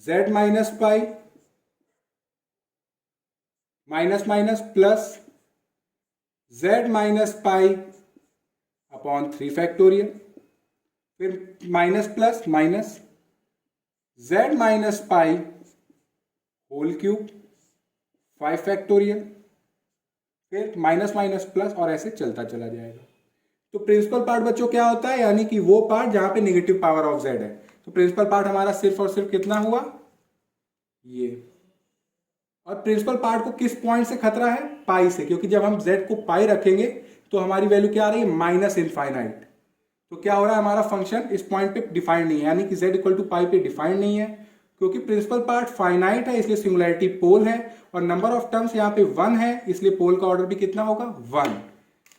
Z minus pi minus minus plus Z minus pi upon 3 factorial, फिर minus plus minus Z minus pi whole cube 5 factorial, फिर माइनस माइनस प्लस, और ऐसे चलता चला जाएगा। तो प्रिंसिपल पार्ट बच्चों क्या होता है, यानी कि वो पार्ट जहां पे नेगेटिव पावर ऑफ जेड है। तो प्रिंसिपल पार्ट हमारा सिर्फ और सिर्फ कितना हुआ ये, और प्रिंसिपल पार्ट को किस पॉइंट से खतरा है, पाई से, क्योंकि जब हम जेड को पाई रखेंगे तो हमारी वैल्यू क्या आ रही है माइनस इनफाइनाइट। तो क्या हो रहा है हमारा फंक्शन इस पॉइंट पे डिफाइंड नहीं है, यानी कि जेड इक्वल टू पाई पे डिफाइंड नहीं है, क्योंकि प्रिंसिपल पार्ट फाइनाइट है इसलिए सिंगुलैरिटी पोल है, और नंबर ऑफ टर्म्स यहाँ पे 1 है इसलिए पोल का ऑर्डर भी कितना होगा 1।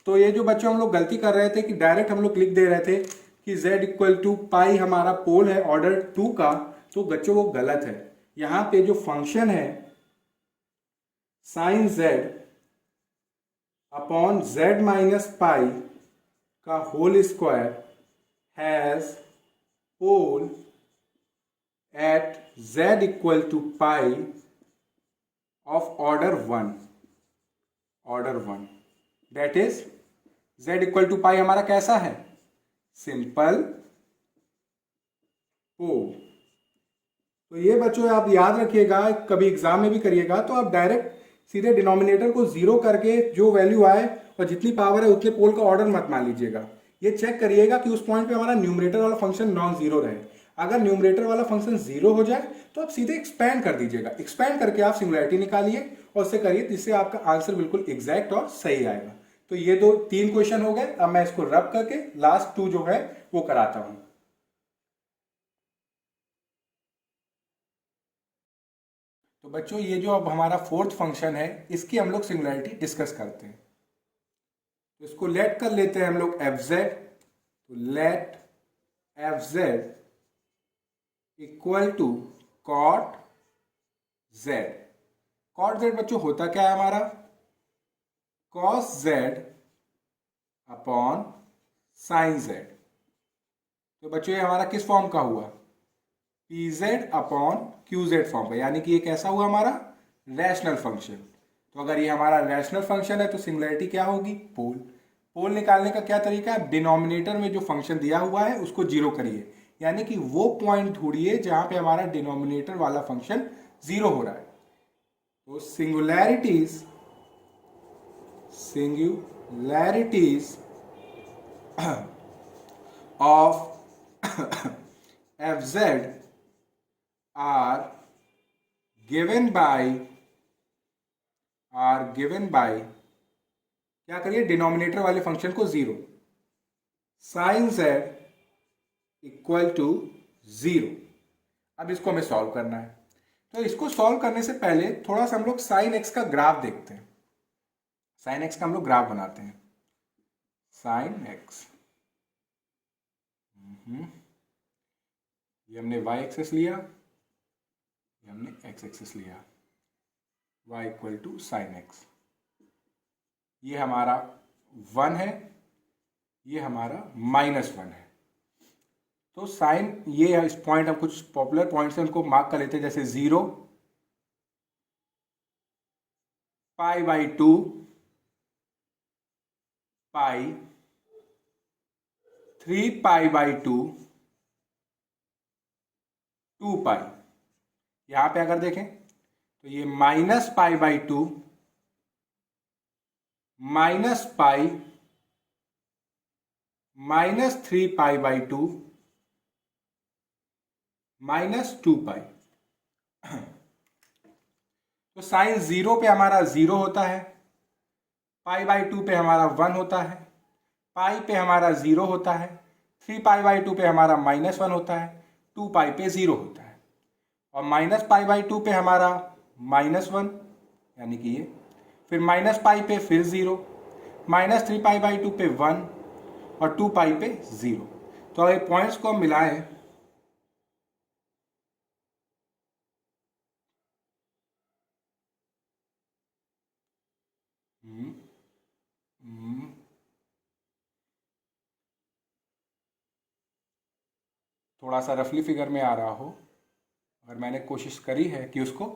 तो ये जो बच्चों हम लोग गलती कर रहे थे कि डायरेक्ट हम लोग लिख दे रहे थे कि z इक्वल टू पाई हमारा पोल है ऑर्डर 2 का, तो बच्चों वो गलत है। यहाँ पे जो फंक्शन है sine Z upon Z minus pi का whole square has pole at z equal to pi of order 1 that is z equal to pi हमारा कैसा है सिंपल पोल। तो ये बच्चों आप याद रखिएगा, कभी एग्जाम में भी करिएगा तो आप डायरेक्ट सीधे डिनोमिनेटर को 0 करके जो वैल्यू आए और जितनी पावर है उतने पोल का ऑर्डर मत मान लीजिएगा। ये चेक करिएगा कि उस पॉइंट पे हमारा न्यूमरेटर वाला फंक्शन नॉन जीरो रहे। अगर न्यूमरेटर वाला फंक्शन 0 हो जाए तो आप सीधे एक्सपैंड कर दीजिएगा, एक्सपैंड करके आप सिंगुलैरिटी निकालिए और उससे करिए, जिससे आपका आंसर बिल्कुल एग्जैक्ट और सही आएगा। तो ये 3 क्वेश्चन हो गए। अब मैं इसको रब करके लास्ट 2 जो है वो कराता हूं। तो बच्चों ये जो अब हमारा 4th फंक्शन है इसकी हम लोग सिंगुलैरिटी डिस्कस करते हैं। तो इसको लेट कर लेते हैं हम लोग एफ जेड। तो let F Z equal to cot Z. Cot Z बच्चों होता क्या है हमारा cos Z upon sine Z. तो बच्चों ये हमारा किस फॉर्म का हुआ P Z upon Q Z form का, यानी कि ये कैसा हुआ हमारा रैशनल फंक्शन। तो अगर ये हमारा रैशनल फंक्शन है तो सिंगुलैरिटी क्या होगी पोल। पोल निकालने का क्या तरीका है, डिनोमिनेटर में जो फंक्शन दिया हुआ है उसको जीरो करिए, यानी कि वो पॉइंट ढूंढिए जहां पे हमारा डिनोमिनेटर वाला फंक्शन जीरो हो रहा है। तो singularities of F Z are given by क्या करिए, डिनोमिनेटर वाले फंक्शन को zero, sine Z equal to zero. अब इसको हमें सॉल्व करना है। तो इसको सॉल्व करने से पहले थोड़ा सा हम लोग साइन एक्स का ग्राफ देखते हैं। साइन एक्स का हम लोग ग्राफ बनाते हैं। साइन एक्स, ये हमने y एक्सेस लिया, ये हमने x एक्सेस लिया, y equal to sine X. ये हमारा 1 है, ये हमारा -1 है। तो साइन, ये इस पॉइंट, हम कुछ पॉपुलर पॉइंट्स हैं उनको मार्क कर लेते हैं, जैसे 0, π/2, पाई, 3π/2, 2π। यहां पे अगर देखें तो ये -π/2, -π, -3π/2, -2π। तो साइन 0 पे हमारा 0 होता है, π/2 पे हमारा 1 होता है, पाई पे हमारा 0 होता है, 3π/2 पे हमारा -1 होता है, 2π पे 0 होता है, और -π/2 पे हमारा -1, यानी कि ये, फिर -π पे फिर 0, -3π/2 पे 1 और 2π पे 0। तो अगर पॉइंट्स को हम मिलाएं, थोड़ा सा रफली फिगर में आ रहा हो, अगर मैंने कोशिश करी है कि उसको,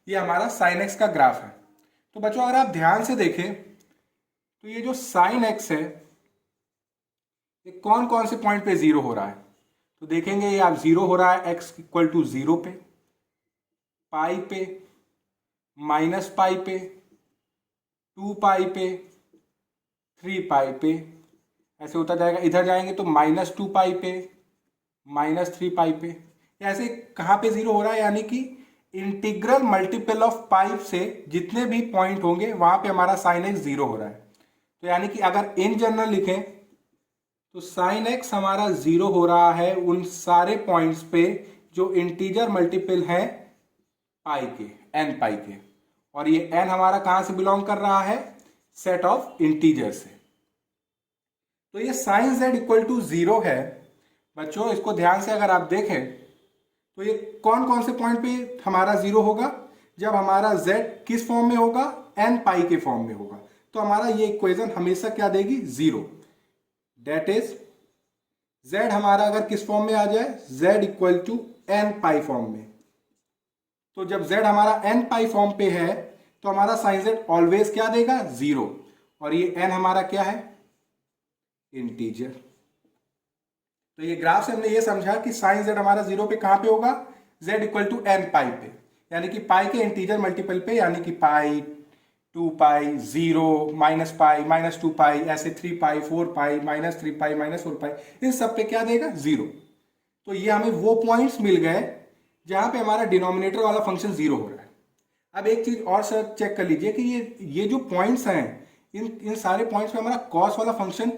ये हमारा साइन एक्स का ग्राफ है। तो बच्चों अगर आप ध्यान से देखें तो ये जो साइन एक्स है, ये कौन कौन से पॉइंट पे जीरो हो रहा है, तो देखेंगे ये आप जीरो हो रहा है x इक्वल टू 0 पे, पाई पे, -π पे, 2π पे, 3π पे, ऐसे होता जाएगा। इधर जाएंगे तो -2π पे, -3π पे, ऐसे कहाँ पे जीरो हो रहा है, यानी कि इंटीग्रल मल्टीपल ऑफ पाई से जितने भी पॉइंट होंगे वहां पे हमारा साइन एक्स जीरो हो रहा है। तो यानी कि अगर इन जनरल लिखें तो साइन एक्स हमारा जीरो हो रहा है उन सारे पॉइंट्स पे जो इंटीजर मल्टीपल है पाई के, n पाई के, और ये n हमारा कहां से बिलोंग कर रहा है, सेट ऑफ इंटीजर से। तो ये साइन z इक्वल टू 0 है बच्चों। इसको ध्यान से अगर आप देखें तो ये कौन कौन से पॉइंट पे हमारा जीरो होगा, जब हमारा z किस फॉर्म में होगा, n पाई के फॉर्म में होगा। तो हमारा ये इक्वेशन हमेशा क्या देगी, 0। डेट इज z हमारा अगर किस फॉर्म में आ जाए, z equal to n pi form में। तो जब z हमारा n पाई फॉर्म पे है तो हमारा साइन z ऑलवेज क्या देगा, 0, और ये n हमारा क्या है, इंटीजर। तो ये ग्राफ से हमने ये समझा कि साइन z हमारा 0 पे कहां पे होगा, z इक्वल टू n पाई पे, यानी कि पाई के इंटीजर मल्टीपल पे, यानी कि पाई, 2π, 0, -π, -2π, ऐसे 3π, 4π, -3π, -4π, इन सब पे क्या देगा, 0। तो ये हमें वो पॉइंट्स मिल गए जहां पे हमारा डिनोमिनेटर वाला फंक्शन 0 हो रहा है। अब एक चीज और सर चेक कर लीजिए कि ये जो पॉइंट्स हैं, इन सारे पॉइंट्स पे हमारा कॉस वाला फंक्शन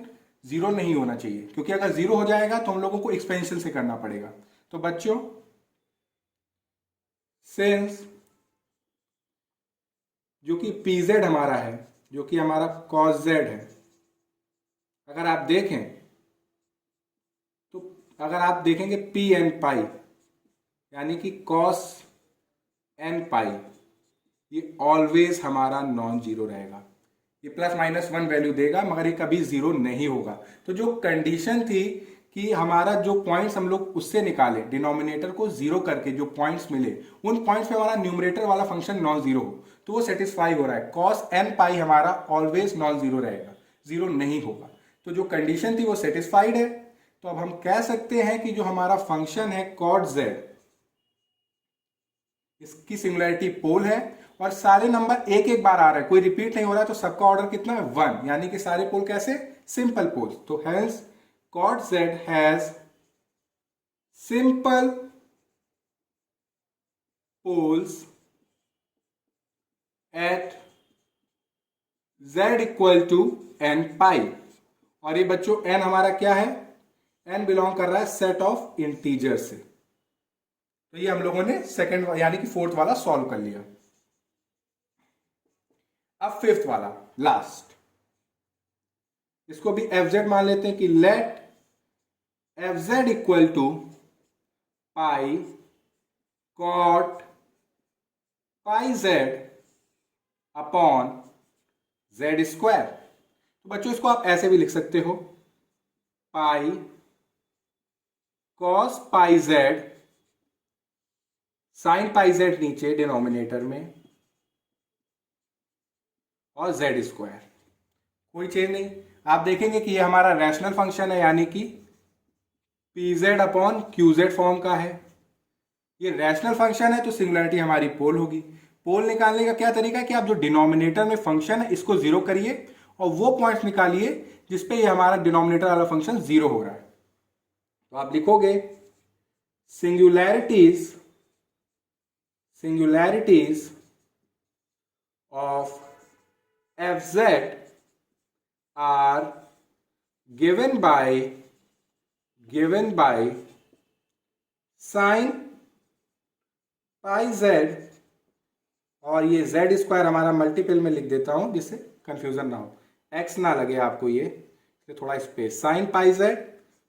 0 नहीं होना चाहिए, क्योंकि अगर 0 हो जाएगा तो हम लोगों को एक्सपेंशन से करना पड़ेगा। तो बच्चों सिंस जो कि pz हमारा है, जो कि हमारा cos z है, अगर आप देखें तो अगर आप देखेंगे p n पाई, यानी कि cos n पाई, ये ऑलवेज हमारा नॉन जीरो रहेगा। ये +-1 वैल्यू देगा, मगर ये कभी जीरो नहीं होगा। तो जो कंडीशन थी कि हमारा जो पॉइंट्स हम लोग उससे निकाले, डिनोमिनेटर को जीरो करके जो पॉइंट्स मिले, उन पॉइंट्स पे हमारा न्यूमरेटर वाला फंक्शन नॉन जीरो हो, तो वो सेटिस्फाई हो रहा है। cos n पाई हमारा ऑलवेज नॉन जीरो रहेगा, जीरो नहीं होगा। तो जो कंडीशन थी वो सेटिस्फाइड है। तो अब हम कह सकते हैं कि जो हमारा फंक्शन है कॉट जेड, इसकी सिंगुलैरिटी पोल है और सारे नंबर एक एक बार आ रहे हैं, कोई रिपीट नहीं हो रहा है, तो सबका ऑर्डर कितना है 1, यानी कि सारे पोल कैसे, सिंपल पोल। तो hence cot Z has simple poles at z equal to n pi. और ये बच्चों n हमारा क्या है, n बिलोंग कर रहा है सेट ऑफ इंटीजर से। तो ये हम लोगों ने सेकंड यानी कि फोर्थ वाला सॉल्व कर लिया। अब फिफ्थ वाला लास्ट, इसको भी fz मान लेते हैं कि let fz equal to pi cot pi z upon z square. तो बच्चों इसको आप ऐसे भी लिख सकते हो, pi cos pi z sine pi z नीचे डिनोमिनेटर में और z स्क्वायर, कोई चेंज नहीं। आप देखेंगे कि ये हमारा रैशनल फंक्शन है, यानी कि pz अपॉन qz फॉर्म का है। ये रैशनल फंक्शन है तो सिंगुलैरिटी हमारी पोल होगी। पोल निकालने का क्या तरीका है कि आप जो डिनोमिनेटर में फंक्शन है इसको जीरो करिए और वो पॉइंट निकालिए जिसपे ये हमारा डिनोमिनेटर वाला फंक्शन जीरो हो रहा है। तो आप लिखोगे singularities of fz are given by sin pi z, और ये z स्क्वायर हमारा मल्टीपल में लिख देता हूं जिससे कंफ्यूजन ना हो, x ना लगे आपको, ये थोड़ा space, sine pi z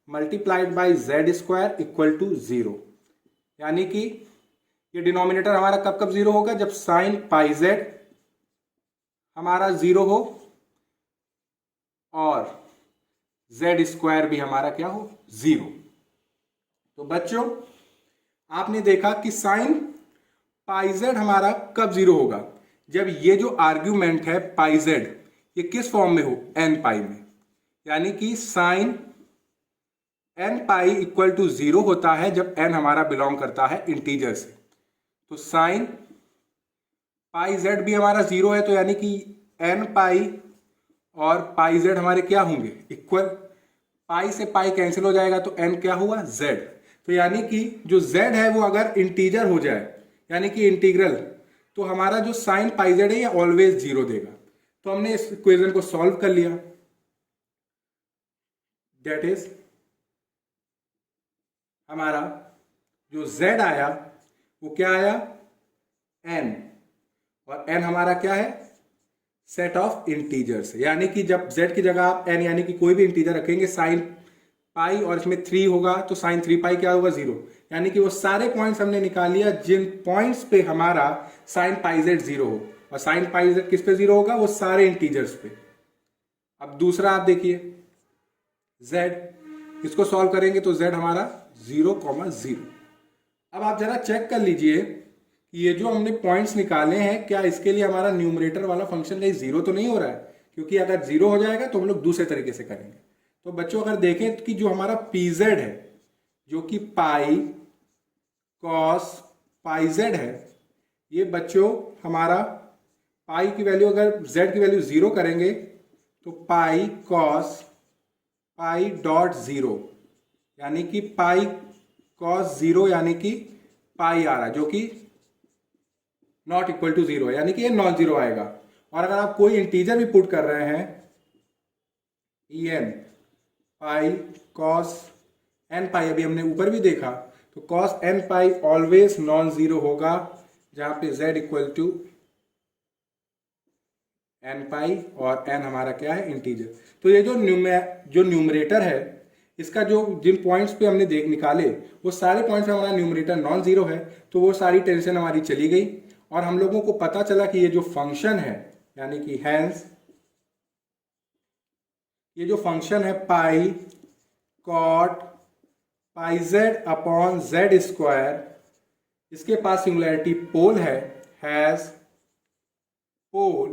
multiplied by z square equal to 0। यानी कि ये डिनोमिनेटर हमारा कब कब जीरो होगा, जब साइन पाई z हमारा जीरो हो और z स्क्वायर भी हमारा क्या हो, जीरो। तो बच्चों आपने देखा कि साइन पाई z हमारा कब जीरो होगा, जब ये जो आर्ग्यूमेंट है पाई z ये किस फॉर्म में हो, n पाई में। यानी कि sine n pi equal to 0 होता है जब n हमारा बिलोंग करता है इंटीजर से। तो साइन पाई z भी हमारा 0 है, तो यानी कि n पाई और पाई z हमारे क्या होंगे, इक्वल। पाई से पाई कैंसिल हो जाएगा तो n क्या हुआ, z। तो यानी कि जो z है वो अगर इंटीजर हो जाए यानी कि इंटीग्रल, तो हमारा जो साइन पाई z है ये ऑलवेज 0 देगा। तो हमने इस इक्वेशन को सॉल्व कर लिया, दैट इज हमारा जो z आया वो क्या आया, n, और n हमारा क्या है, सेट ऑफ इंटीजर्स। यानी कि जब z की जगह आप n यानी कि कोई भी इंटीजर रखेंगे, साइन पाई और इसमें 3 होगा तो साइन 3 पाई क्या होगा, 0। यानी कि वो सारे पॉइंट्स हमने निकाल लिया जिन पॉइंट्स पे हमारा साइन पाई z 0 हो, और साइन पाई z किस पे 0 होगा, वो सारे इंटीजर्स पे। अब दूसरा आप देखिए z, इसको सॉल्व करेंगे तो z हमारा 0,0। अब आप जरा चेक कर लीजिए कि ये जो हमने पॉइंट्स निकाले हैं क्या इसके लिए हमारा न्यूमरेटर वाला फंक्शन कहीं 0 तो नहीं हो रहा है, क्योंकि अगर 0 हो जाएगा तो हम लोग दूसरे तरीके से करेंगे। तो बच्चों अगर देखें कि जो हमारा pz है जो कि पाई कॉस पाई z है, ये बच्चों हमारा पाई की वैल्यू अगर z की वैल्यू 0 करेंगे तो पाई कॉस पाई डॉट 0, यानी कि पाई कॉस 0 यानी कि पाई आ रहा है जो कि नॉट इक्वल टू 0 है, यानी कि ये नॉन जीरो आएगा। और अगर आप कोई इंटीजर भी पुट कर रहे हैं en पाई कॉस n पाई, अभी हमने ऊपर भी देखा, तो कॉस n पाई ऑलवेज नॉन जीरो होगा जहां पे z equal to n pi और n हमारा क्या है, इंटीजर। तो ये जो न्यूमरेटर है इसका जो जिन पॉइंट्स पे हमने निकाले वो सारे पॉइंट्स पे हमारा न्यूमरेटर नॉन जीरो है, तो वो सारी टेंशन हमारी चली गई और हम लोगों को पता चला कि ये जो फंक्शन है यानी कि हैंस ये जो फंक्शन है pi cot pi Z upon Z square, इसके पास सिंगुलैरिटी पोल है, हैज पोल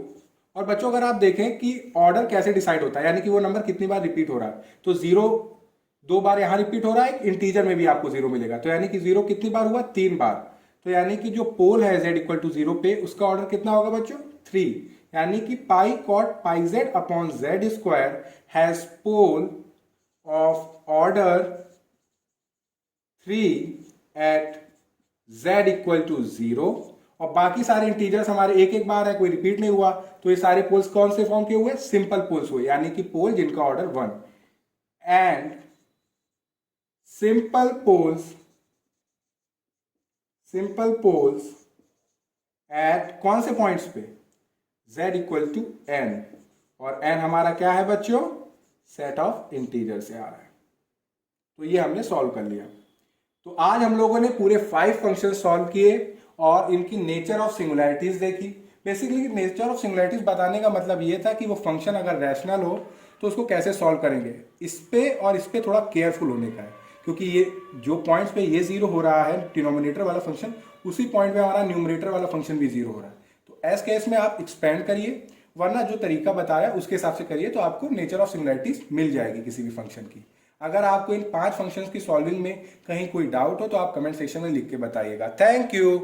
और बच्चों अगर आप देखें कि ऑर्डर कैसे डिसाइड होता है, यानी कि वो नंबर कितनी बार रिपीट हो रहा है, तो जीरो 2 बार यहाँ रिपीट हो रहा है, इंटीजर में भी आपको जीरो मिलेगा, तो यानी कि जीरो कितनी बार हुआ, 3 बार। तो यानी कि जो पोल है z इक्वल टू जीरो पे, उसका ऑर्डर कितना होगा बच्चों, 3। यानी कि pi cot pi Z upon Z square has pole of order 3 at z equal to zero. और बाकी सारे इंटीजर्स हमारे एक एक बार है, कोई रिपीट नहीं हुआ, तो ये सारे पोल्स कौन से फॉर्म के हुए, सिंपल पोल्स हुए, यानी कि पोल जिनका order 1। And simple poles at कौन से पॉइंट्स पे, z इक्वल टू n, और n हमारा क्या है बच्चों, सेट ऑफ इंटीजर से आ रहा है। तो ये हमने सॉल्व कर लिया। तो आज हम लोगों ने पूरे 5 फंक्शन सॉल्व किए और इनकी नेचर ऑफ सिंगुलैरिटीज देखी। बेसिकली नेचर ऑफ सिंगुलैरिटीज बताने का मतलब ये था कि वो फंक्शन अगर रैशनल हो तो उसको कैसे सॉल्व करेंगे। इस पे और इस पे थोड़ा केयरफुल होने का है, क्योंकि ये जो पॉइंट्स पे ये जीरो हो रहा है डिनोमिनेटर वाला फंक्शन, उसी पॉइंट पे हमारा न्यूमरेटर वाला फंक्शन भी जीरो हो रहा है। तो ऐस केस में आप एक्सपेंड करिए, वरना जो तरीका बताया उसके हिसाब से करिए, तो आपको नेचर ऑफ सिंगुलैरिटीज मिल जाएगी किसी भी फंक्शन की। अगर आपको इन 5 फंक्शंस की सॉल्विंग में कहीं कोई डाउट हो तो आप कमेंट सेक्शन में लिख के बताइएगा। Thank you.